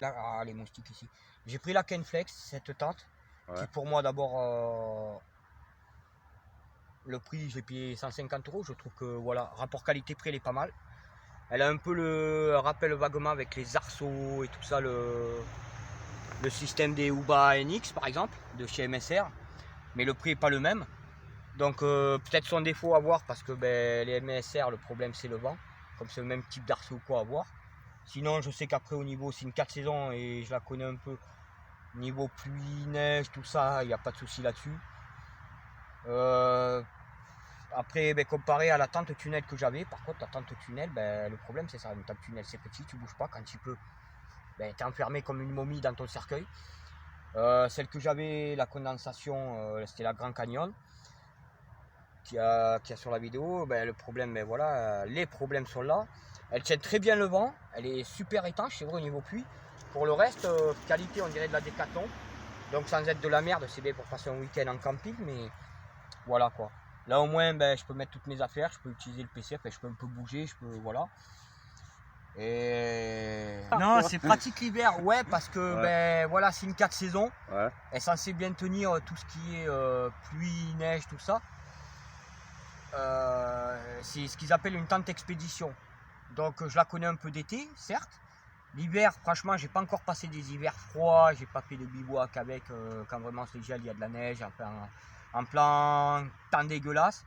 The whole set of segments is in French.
Là, les moustiques ici. J'ai pris la Kenflex, cette tente, Ouais. qui pour moi d'abord, le prix, j'ai payé 150 €. Je trouve que voilà, rapport qualité-prix, elle est pas mal. Elle a un peu le rappel vaguement avec les arceaux et tout ça, le système des Uba NX par exemple, de chez MSR. Mais le prix n'est pas le même. Donc peut-être son défaut à voir parce que les MSR, le problème c'est le vent. Comme c'est le même type d'arceau quoi à voir. Sinon je sais qu'après au niveau, c'est une 4 saisons et je la connais un peu. Niveau pluie, neige, tout ça, il n'y a pas de souci là-dessus. Après, comparé à la tente tunnel que j'avais, par contre, la tente tunnel, le problème c'est ça. Une tente tunnel c'est petit, tu bouges pas. Quand tu peux, tu es enfermé comme une momie dans ton cercueil. Celle que j'avais, la condensation, c'était la Grand Canyon. Qui a sur la vidéo, le problème, voilà, les problèmes sont là. Elle tient très bien le vent, elle est super étanche, c'est vrai au niveau pluie. Pour le reste, qualité, on dirait de la Décathlon. Donc sans être de la merde, c'est bien pour passer un week-end en camping, mais voilà quoi. Là au moins, je peux mettre toutes mes affaires, je peux utiliser le PC, je peux un peu bouger, je peux, voilà. Et non, c'est pratique l'hiver, ouais, parce que voilà, c'est une 4 saisons. Ouais. Elle est censée bien tenir tout ce qui est pluie, neige, tout ça. C'est ce qu'ils appellent une tente expédition. Donc je la connais un peu d'été, certes. L'hiver, franchement, j'ai pas encore passé des hivers froids, j'ai pas fait de bivouac avec quand vraiment c'est gel, il y a de la neige, en plein temps dégueulasse.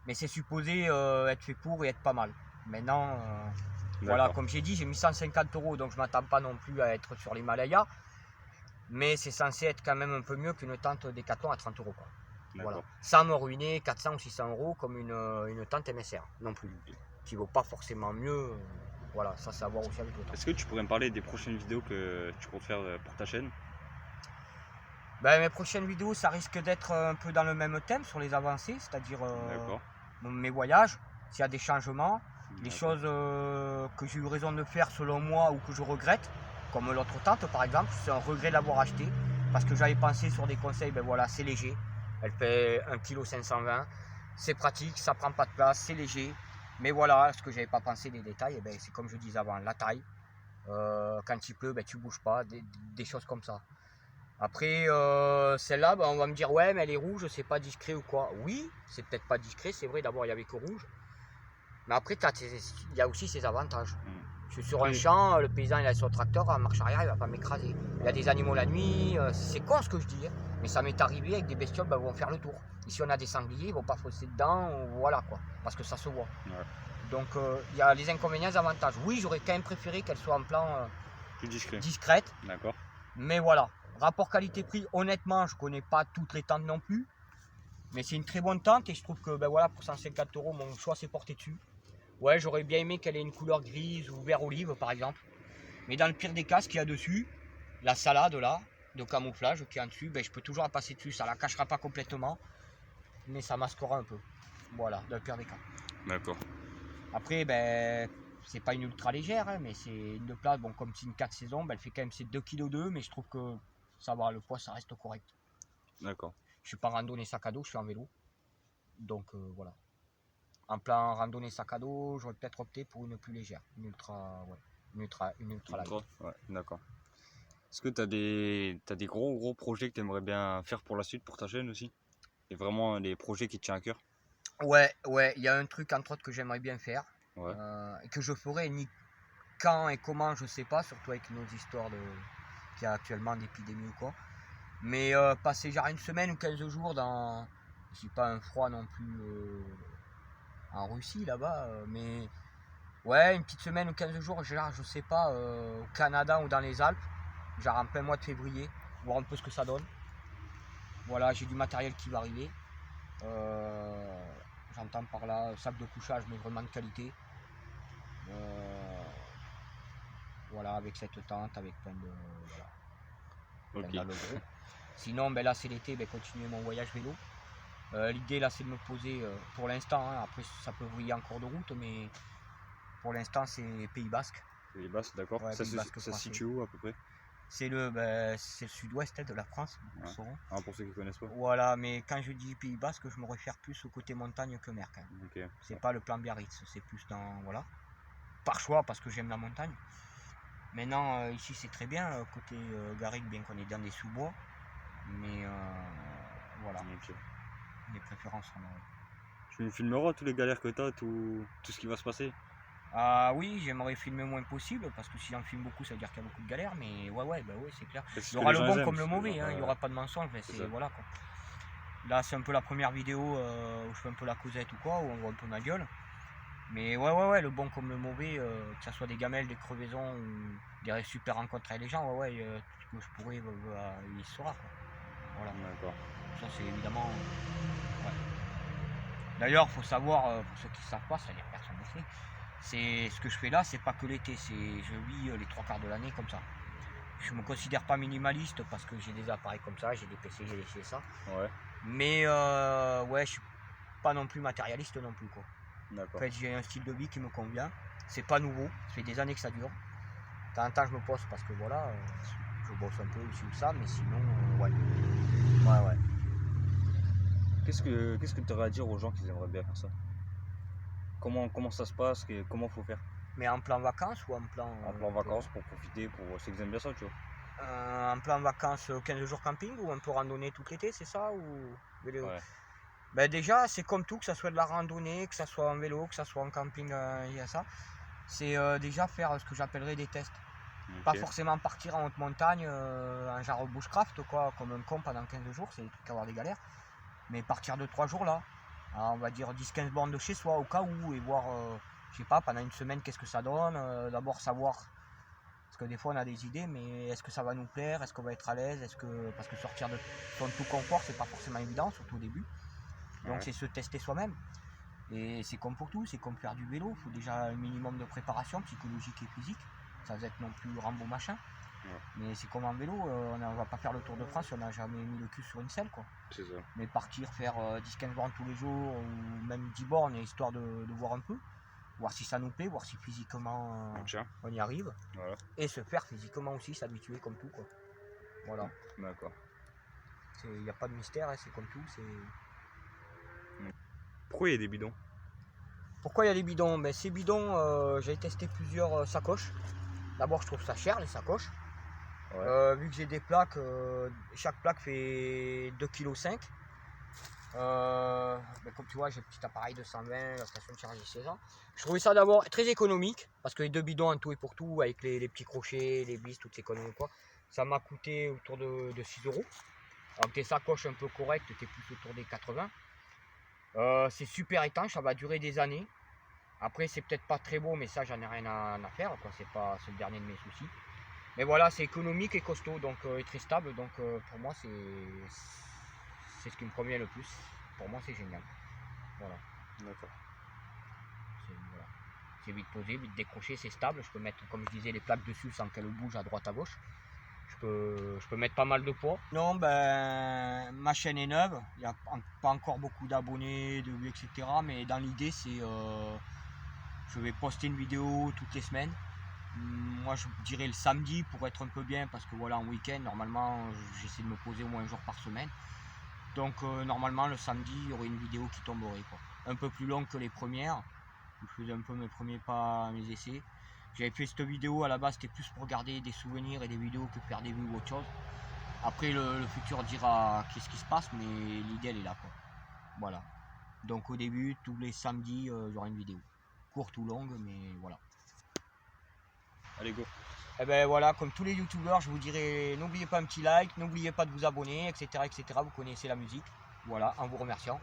Mais c'est supposé être fait pour et être pas mal. Maintenant, voilà, comme j'ai dit, j'ai mis 150 €, donc je m'attends pas non plus à être sur l'Himalaya. Mais c'est censé être quand même un peu mieux qu'une tente Décathlon à 30 € quoi. Voilà. Sans me ruiner 400 ou 600 € comme une tente MSR non plus. Qui vaut pas forcément mieux. Voilà, ça c'est à voir aussi avec le temps. Est-ce que tu pourrais me parler des prochaines vidéos que tu comptes faire pour ta chaîne? Mes prochaines vidéos, ça risque d'être un peu dans le même thème sur les avancées, c'est-à-dire mes voyages, s'il y a des changements, des choses que j'ai eu raison de faire selon moi ou que je regrette, comme l'autre tente par exemple, c'est un regret de l'avoir acheté parce que j'avais pensé sur des conseils, voilà, c'est léger, elle fait 1,520 kg, c'est pratique, ça prend pas de place, c'est léger, mais voilà, ce que j'avais pas pensé des détails, c'est comme je disais avant, la taille, quand il pleut, tu bouges pas, des choses comme ça. Après, celle-là, on va me dire, ouais, mais elle est rouge, c'est pas discret ou quoi. Oui, c'est peut-être pas discret, c'est vrai, d'abord, il n'y avait que rouge. Mais après, il y a aussi ses avantages. Je suis sur un champ, le paysan, il a son tracteur, en marche arrière, il va pas m'écraser. Il y a des animaux la nuit, c'est con ce que je dis, hein, mais ça m'est arrivé avec des bestioles, vont faire le tour. Ici, on a des sangliers, ils vont pas fausser dedans, voilà quoi, parce que ça se voit. Ouais. Donc, il y a les inconvénients, les avantages. Oui, j'aurais quand même préféré qu'elle soit en plan plus discrète. D'accord. Mais voilà. Rapport qualité-prix, honnêtement, je connais pas toutes les tentes non plus. Mais c'est une très bonne tente et je trouve que voilà, pour 150 €, mon choix s'est porté dessus. Ouais, j'aurais bien aimé qu'elle ait une couleur grise ou vert olive par exemple. Mais dans le pire des cas, ce qu'il y a dessus, la salade là, de camouflage qui est en dessus, je peux toujours la passer dessus. Ça la cachera pas complètement, mais ça masquera un peu. Voilà, dans le pire des cas. D'accord. Après, c'est pas une ultra légère, hein, mais c'est une de place, comme c'est une 4 saisons, elle fait quand même ses 2,2 kg, mais je trouve que ça va, le poids ça reste correct. D'accord. Je suis pas en randonnée sac à dos, je suis en vélo. Donc voilà. En plan randonnée sac à dos, j'aurais peut-être opté pour une plus légère, une ultra light. Ouais, d'accord. Est-ce que tu as des gros projets que tu aimerais bien faire pour la suite, pour ta chaîne aussi? Et vraiment des projets qui te tiennent à cœur? Ouais, il y a un truc entre autres que j'aimerais bien faire. Ouais. Et que je ferai ni quand et comment, je sais pas, surtout avec nos histoires qu'il y a actuellement d'épidémie ou quoi. Mais passer genre une semaine ou 15 jours dans, je dis pas un froid non plus en Russie là-bas, mais ouais, une petite semaine ou 15 jours, genre, je sais pas, au Canada ou dans les Alpes, genre en plein mois de février, voir un peu ce que ça donne. Voilà, j'ai du matériel qui va arriver. J'entends par là sac de couchage, mais vraiment de qualité. Voilà, avec cette tente, avec plein de. Voilà, plein d'alogros. Sinon, là c'est l'été, continuer mon voyage vélo. L'idée là c'est de me poser pour l'instant, hein, après ça peut vriller en cours de route, mais pour l'instant c'est Pays Basque. Pays Basque, d'accord. Ouais, ça se situe où à peu près? C'est le sud-ouest de la France, pour ceux qui ne connaissent pas. Voilà, mais quand je dis Pays Basque, je me réfère plus au côté montagne que mer quand même. C'est pas le plan Biarritz, c'est plus dans. Voilà. Par choix, parce que j'aime la montagne. Maintenant, ici c'est très bien, côté Garrigue, bien qu'on est dans des sous-bois. Mais voilà, Ok. les préférences sont... Tu nous filmeras tous les galères que t'as, tout ce qui va se passer? Ah oui, j'aimerais filmer le moins possible, parce que si j'en filme beaucoup, ça veut dire qu'il y a beaucoup de galères, mais ouais, bah ouais, c'est clair. C'est Il ce y que aura les le gens bon aiment, comme le parce que mauvais, il n'y genre, aura pas de mensonge, c'est c'est ça. voilà quoi. Là, c'est un peu la première vidéo où je fais un peu la causette ou quoi, où on voit un peu ma gueule. Mais ouais, le bon comme le mauvais, que ce soit des gamelles, des crevaisons ou des super rencontres avec les gens, tout ce que je pourrais, il sera quoi. Voilà. D'accord. Ça, c'est évidemment. Ouais. D'ailleurs, faut savoir, pour ceux qui ne savent pas, c'est-à-dire personne ne le sait, c'est ce que je fais là, c'est pas que l'été, je vis les 3 quarts de l'année comme ça. Je me considère pas minimaliste parce que j'ai des appareils comme ça, j'ai des PC, j'ai des ça. Ouais. Mais ouais, je suis pas non plus matérialiste non plus quoi. En D'accord. fait, j'ai un style de vie qui me convient. C'est pas nouveau, ça fait des années que ça dure. De temps en temps, je me pose parce que voilà, je bosse un peu ici ou ça, mais sinon, ouais. Ouais. Qu'est-ce que tu aurais à dire aux gens qui aimeraient bien faire ça? Comment ça se passe? Comment faut faire? Mais en plan vacances ou en plan. En plan vacances pour profiter, pour ceux qui aiment bien ça, tu vois. En plan vacances 15 jours camping ou un peu randonnée tout l'été, c'est ça ou... Ouais. Ben déjà, c'est comme tout, que ça soit de la randonnée, que ça soit en vélo, que ça soit en camping, il y a ça. C'est déjà faire ce que j'appellerais des tests. Ok. Pas forcément partir en haute montagne, en genre bushcraft, quoi, comme un con pendant 15 jours, c'est des trucs à avoir des galères. Mais partir de 3 jours là, on va dire 10-15 bornes de chez soi au cas où, et voir, je sais pas, pendant une semaine qu'est-ce que ça donne. D'abord savoir, parce que des fois on a des idées, mais est-ce que ça va nous plaire, est-ce qu'on va être à l'aise, parce que sortir de son tout confort, c'est pas forcément évident, surtout au début. Donc Ouais. c'est se tester soi-même. Et c'est comme pour tout, c'est comme faire du vélo, il faut déjà un minimum de préparation psychologique et physique, sans être non plus Rambo machin. Ouais. Mais c'est comme en vélo, on ne va pas faire le Tour de France si on n'a jamais mis le cul sur une selle quoi. C'est ça. Mais partir faire 10-15 bornes tous les jours, ou même 10 bornes, histoire de voir un peu, voir si ça nous plaît, voir si physiquement Tiens. on y arrive. Voilà. Et se faire physiquement aussi, s'habituer comme tout quoi. Voilà. D'accord. Il n'y a pas de mystère, hein, c'est comme tout. Pourquoi il y a des bidons? Pourquoi il y a des bidons? Ben, ces bidons, j'ai testé plusieurs sacoches. D'abord, je trouve ça cher les sacoches. Ouais. Vu que j'ai des plaques, chaque plaque fait 2,5 kg. Ben, comme tu vois, j'ai un petit appareil de 120, la station de charge est 16 ans. Je trouvais ça d'abord très économique, parce que les 2 bidons en tout et pour tout, avec les petits crochets, les vis, toutes ces conneries quoi, ça m'a coûté autour de 6 €. Avec tes sacoches un peu correctes, tu es plus autour des 80. C'est super étanche, ça va durer des années. Après, c'est peut-être pas très beau, mais ça, j'en ai rien à faire, quoi. C'est le dernier de mes soucis. Mais voilà, c'est économique et costaud, donc et très stable. Donc pour moi, c'est ce qui me convient le plus. Pour moi, c'est génial. Voilà. D'accord. Voilà. C'est vite posé, vite décroché, c'est stable. Je peux mettre, comme je disais, les plaques dessus sans qu'elles bougent à droite à gauche. Je peux mettre pas mal de poids. Non, ben, ma chaîne est neuve. Il n'y a pas encore beaucoup d'abonnés, de vues, etc. Mais dans l'idée, c'est je vais poster une vidéo toutes les semaines. Moi, je dirais le samedi pour être un peu bien, parce que voilà, en week-end, normalement, j'essaie de me poser au moins un jour par semaine. Donc, normalement, le samedi, il y aurait une vidéo qui tomberait, quoi. Un peu plus longue que les premières. Je faisais un peu mes premiers pas, mes essais. J'avais fait cette vidéo à la base, c'était plus pour regarder des souvenirs et des vidéos que faire des vues ou autre chose. Après, le futur dira qu'est-ce qui se passe, mais l'idée, elle est là, quoi. Voilà. Donc, au début, tous les samedis, il y aura une vidéo. Courte ou longue, mais voilà. Allez, go. Et ben voilà, comme tous les youtubeurs, je vous dirais, n'oubliez pas un petit like, n'oubliez pas de vous abonner, etc., etc. Vous connaissez la musique. Voilà, en vous remerciant.